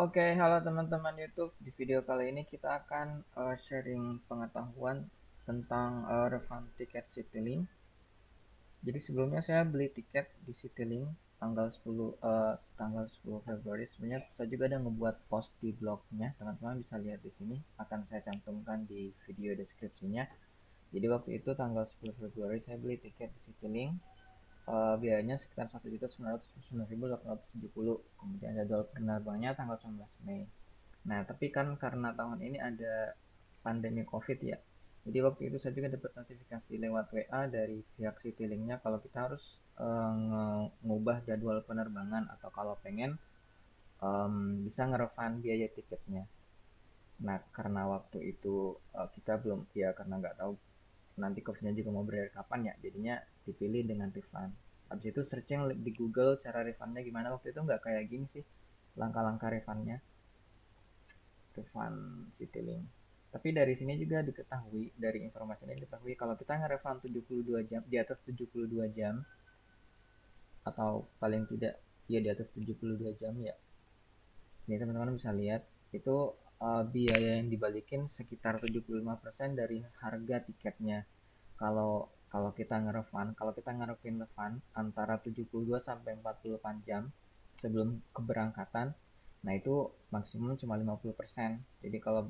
Oke, halo teman-teman YouTube. Di video kali ini kita akan sharing pengetahuan tentang refund tiket Citylink. Jadi sebelumnya saya beli tiket di Citylink tanggal 10 Februari. Sebenarnya saya juga ada ngebuat post di blognya. Teman-teman bisa lihat di sini. Akan saya cantumkan di video deskripsinya. Jadi waktu itu tanggal 10 Februari saya beli tiket di Citylink. Biayanya sekitar 1.999.870. Kemudian jadwal penerbangannya tanggal 19 Mei. Nah, tapi kan karena tahun ini ada pandemi COVID ya. Jadi waktu itu saya juga dapat notifikasi lewat WA dari pihak Citylink-nya kalau kita harus ngubah jadwal penerbangan atau kalau pengen bisa ngerefund biaya tiketnya. Nah, karena waktu itu kita belum ya karena nggak tahu nanti COVID-nya juga mau berakhir kapan ya, jadinya dipilih dengan refund. Habis itu searching di Google cara refundnya gimana, waktu itu nggak kayak gini sih langkah-langkah refundnya, refund Citylink. Tapi dari sini juga diketahui, dari informasi ini diketahui kalau kita nge-refund 72 jam, di atas 72 jam, atau paling tidak ya di atas 72 jam ya. Ini teman-teman bisa lihat, itu biaya yang dibalikin sekitar 75% dari harga tiketnya. Kalau kalau kita nge-refund, kalau kita ngarepin refund antara 72 sampai 48 jam sebelum keberangkatan, nah itu maksimum cuma 50%. Jadi kalau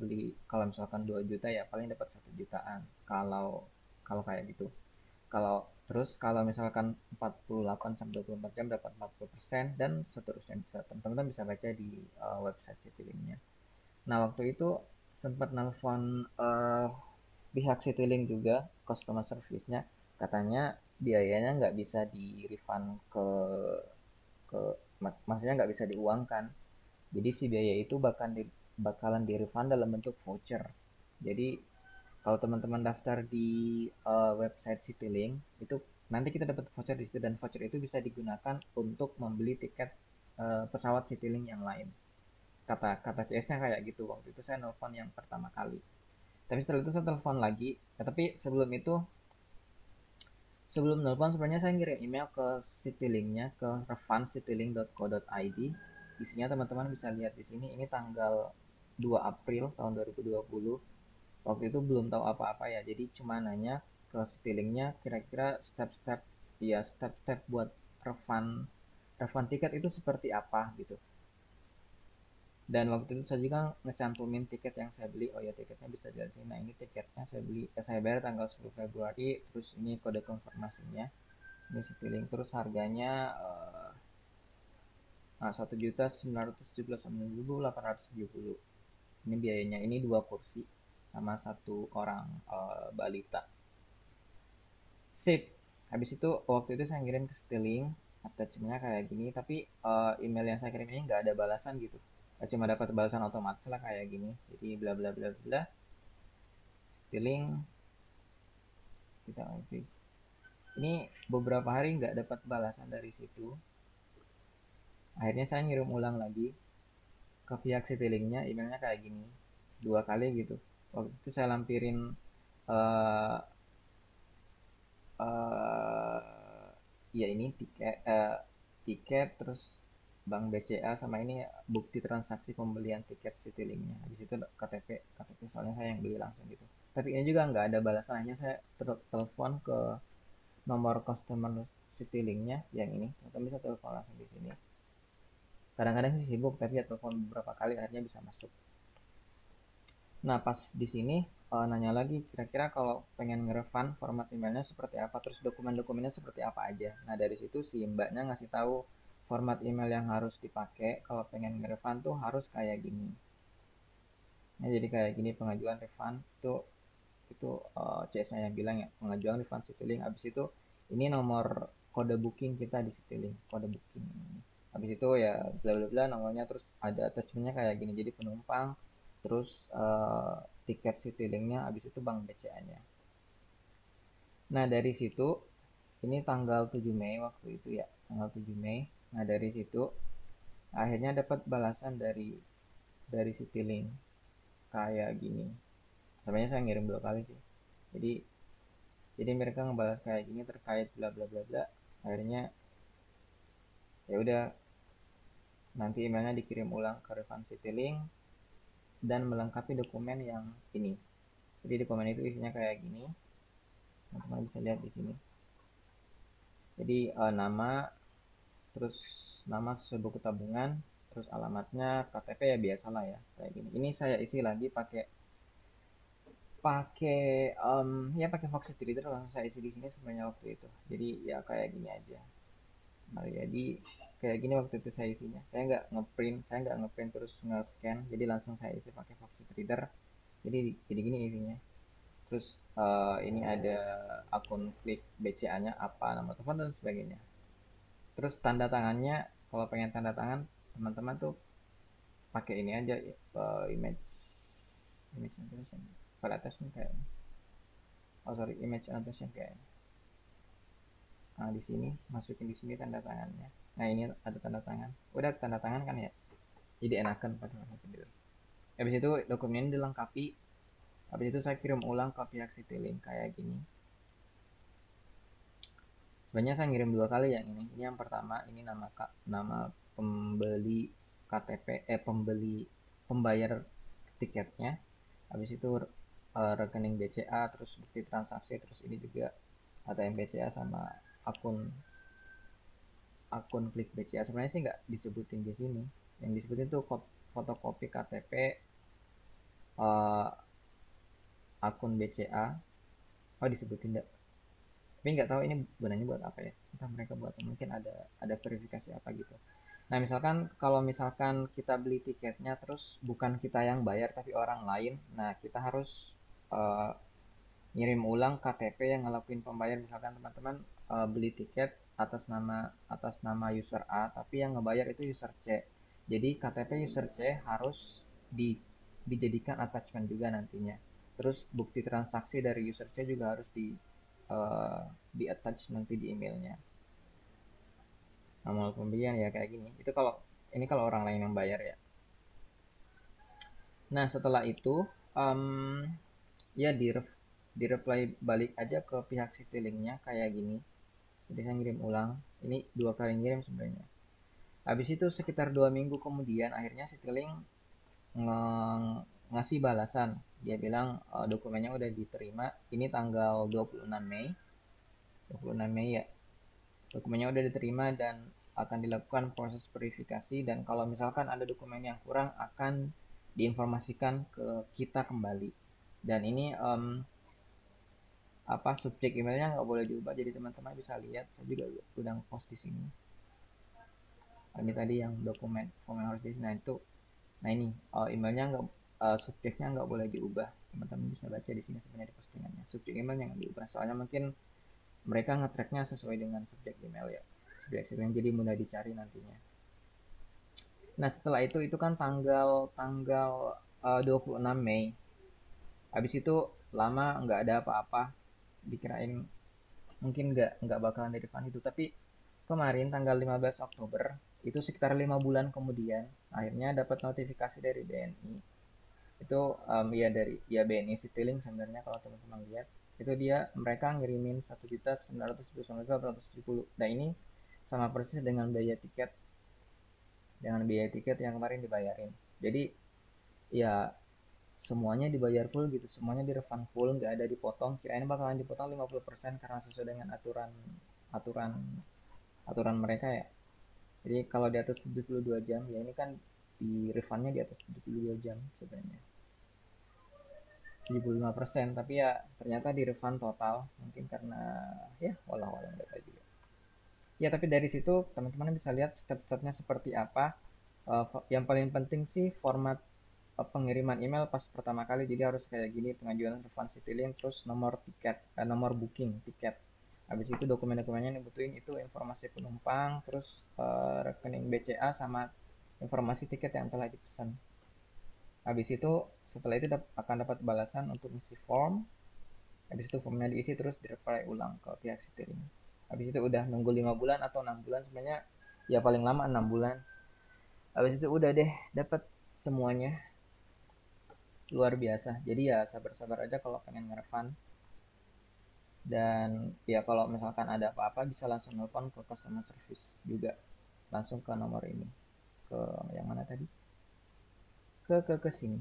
misalkan 2 juta ya paling dapat 1 jutaan. Kalau kalau kayak gitu. Kalau misalkan 48 sampai 24 jam dapat 40% dan seterusnya, bisa teman-teman bisa baca di website Citylink-nya. Nah, waktu itu sempat nelpon pihak Citylink juga, customer service-nya, katanya biayanya nggak bisa di refund ke maksudnya nggak bisa diuangkan. Jadi si biaya itu bakalan di refund dalam bentuk voucher. Jadi kalau teman-teman daftar di website Citylink itu nanti kita dapat voucher di situ, dan voucher itu bisa digunakan untuk membeli tiket pesawat Citylink yang lain. Kata CS-nya kayak gitu. Waktu itu saya nelfon yang pertama kali. Tapi setelah itu saya telepon lagi. Tapi sebelum nelfon sebenarnya saya ngirim email ke Citylink-nya, ke refundcitylink.co.id. Isinya teman-teman bisa lihat di sini. Ini tanggal 2 April tahun 2020. Waktu itu belum tahu apa-apa ya, jadi cuma nanya ke Citylink-nya kira-kira step-step buat refund refund tiket itu seperti apa gitu. Dan waktu itu saya juga ngecantumin tiket yang saya beli. Oh ya, tiketnya bisa dilihat sini. Nah, ini tiketnya saya bayar tanggal 10 Februari, terus ini kode konfirmasinya. Ini Citylink, terus harganya 1.979.870. Ini biayanya, ini dua kursi sama satu orang balita. Sip. Habis itu waktu itu saya ngirim ke Citylink, attachmentnya kayak gini, tapi email yang saya kirim ini nggak ada balasan gitu. Cuma dapat balasan otomatis lah kayak gini. Jadi bla bla bla bla. Citylink kita aktif. Ini beberapa hari nggak dapat balasan dari situ. Akhirnya saya ngirim ulang lagi ke pihak Citylink-nya, emailnya kayak gini. Dua kali gitu. Waktu itu saya lampirin uh, uh, ya ini tiket terus bank BCA sama ini bukti transaksi pembelian tiket Citylink-nya. Di situ KTP soalnya saya yang beli langsung gitu. Tapi ini juga nggak ada balasan, hanya saya telepon ke nomor customer Citylink-nya yang ini. Atau bisa telepon langsung di sini. Kadang-kadang sih sibuk, tapi ya telepon beberapa kali akhirnya bisa masuk. Nah, pas di sini nanya lagi kira-kira kalau pengen nge-refund format emailnya seperti apa, terus dokumen-dokumennya seperti apa aja. Nah, dari situ si mbaknya ngasih tahu format email yang harus dipakai kalau pengen nge-refund tuh harus kayak gini. Nah, jadi kayak gini pengajuan refund itu CS-nya yang bilang ya, pengajuan refund Citylink. Habis itu ini nomor kode booking kita di Citylink, kode booking. Habis itu ya bla bla bla nomornya, terus ada attachmentnya kayak gini. Jadi penumpang, terus tiket Citylink-nya, habis itu bank BCA-nya. Nah, dari situ ini tanggal 7 Mei waktu itu ya, tanggal 7 Mei. Nah, dari situ akhirnya dapat balasan dari Citylink kayak gini. Sebenarnya saya ngirim dua kali sih. Jadi mereka ngebalas kayak gini terkait bla bla bla bla. Akhirnya ya udah, nanti emailnya dikirim ulang ke refund Citylink dan melengkapi dokumen yang ini. Jadi dokumen itu isinya kayak gini, teman-teman bisa lihat di sini. Jadi nama, terus nama sesuai buku tabungan, terus alamatnya, KTP ya biasalah ya kayak gini. Ini saya isi lagi pakai pakai ya pakai Foxy Reader, langsung saya isi di sini sebenarnya waktu itu. Jadi ya kayak gini aja. Nah, jadi kayak gini waktu itu saya isinya. Saya nggak ngeprint terus nge-scan, jadi langsung saya isi pakai Foxy Reader. Jadi gini isinya. Terus ini ada akun klik BCA-nya apa, nama telepon dan sebagainya. Terus tanda tangannya, kalau pengen tanda tangan teman-teman tuh pakai ini aja, image image annotation, file attachment kayaknya. Oh sorry, image annotation kayaknya. Nah di sini masukin di sini tanda tangannya. Nah ini ada tanda tangan. Udah tanda tangan kan ya. Jadi enakan pada waktu itu. Habis itu dokumen dilengkapi. Habis itu saya kirim ulang ke pihak Citylink kayak gini. Sebenarnya saya ngirim dua kali yang ini. Ini yang pertama, ini nama pembeli KTP, pembeli pembayar tiketnya. Habis itu rekening BCA, terus bukti transaksi, terus ini juga ATM BCA sama akun akun klik BCA. Sebenarnya sih nggak disebutin di sini. Yang disebutin tuh fotokopi KTP, akun BCA. Oh disebutin nggak? Tapi nggak tahu ini gunanya buat apa ya. Entah mereka buat mungkin ada verifikasi apa gitu. Nah misalkan kalau misalkan kita beli tiketnya terus bukan kita yang bayar tapi orang lain, nah kita harus uh, ngirim ulang KTP yang ngelakuin pembayar. Misalkan teman-teman beli tiket atas nama user A tapi yang ngebayar itu user C. Jadi KTP user C harus dijadikan attachment juga nantinya. Terus bukti transaksi dari user C juga harus di attach nanti di emailnya. Nomor pembelian ya kayak gini. Itu kalau orang lain yang bayar ya. Nah setelah itu ya di reply balik aja ke pihak Citylinknya kayak gini. Jadi saya ngirim ulang. Ini dua kali ngirim sebenarnya. Habis itu sekitar 2 minggu kemudian akhirnya Citylink ngasih balasan. Dia bilang dokumennya udah diterima. Ini tanggal 26 Mei. 26 Mei ya. Dokumennya udah diterima dan akan dilakukan proses verifikasi, dan kalau misalkan ada dokumen yang kurang akan diinformasikan ke kita kembali. Dan ini apa subjek emailnya nggak boleh diubah, jadi teman-teman bisa lihat saya juga udah post di sini. Ini tadi yang dokumen yang harus diisi. Nah ini emailnya nggak, subjeknya nggak boleh diubah. Teman-teman bisa baca di sini sebenarnya di postingannya. Subjek emailnya nggak diubah soalnya mungkin mereka ngetracknya sesuai dengan subjek email ya, subjek email, jadi mudah dicari nantinya. Nah setelah itu kan tanggal tanggal 26 Mei. Habis itu lama nggak ada apa-apa, dikirain mungkin nggak bakalan dari refund itu, tapi kemarin tanggal 15 Oktober itu sekitar 5 bulan kemudian akhirnya dapat notifikasi dari BNI. Itu ya dari ya BNI Citylink sebenarnya, kalau teman-teman lihat itu mereka ngirimin 1.999.870. Nah ini sama persis dengan biaya tiket yang kemarin dibayarin. Jadi ya semuanya dibayar full gitu, semuanya direfund full, nggak ada dipotong. Kirain bakalan dipotong 50% karena sesuai dengan aturan aturan aturan mereka ya. Jadi kalau di atas 72 jam ya ini kan di refundnya di atas 72 jam sebenarnya 75%, tapi ya ternyata di refund total, mungkin karena ya walau nggak tahu juga. Ya tapi dari situ teman-teman bisa lihat step-stepnya seperti apa. Yang paling penting sih format pengiriman email pas pertama kali, jadi harus kayak gini: pengajuan refund Citylink, terus nomor tiket, nomor booking tiket. Habis itu dokumen-dokumennya yang dibutuhin itu informasi penumpang, terus rekening BCA sama informasi tiket yang telah dipesan. Habis itu setelah itu akan dapat balasan untuk isi form. Habis itu formnya diisi terus di-reply ulang ke pihak Citylink. Habis itu udah nunggu 5 bulan atau 6 bulan sebenarnya, ya paling lama 6 bulan. Habis itu udah deh dapat semuanya. Luar biasa. Jadi ya sabar-sabar aja kalau pengen nge-refund. Dan ya kalau misalkan ada apa-apa bisa langsung nelpon ke customer service juga, langsung ke nomor ini. ke yang mana tadi, ke sini.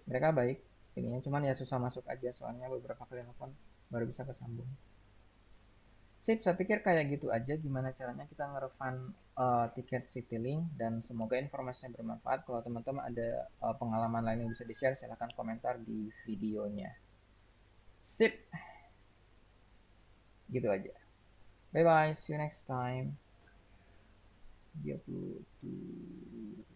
Mereka baik ininya, cuman ya susah masuk aja soalnya beberapa kali telepon baru bisa kesambung. Sip, saya pikir kayak gitu aja gimana caranya kita nge-refund tiket Citylink, dan semoga informasinya bermanfaat. Kalau teman-teman ada pengalaman lain yang bisa di-share, silahkan komentar di videonya. Sip, gitu aja. Bye bye, see you next time. 37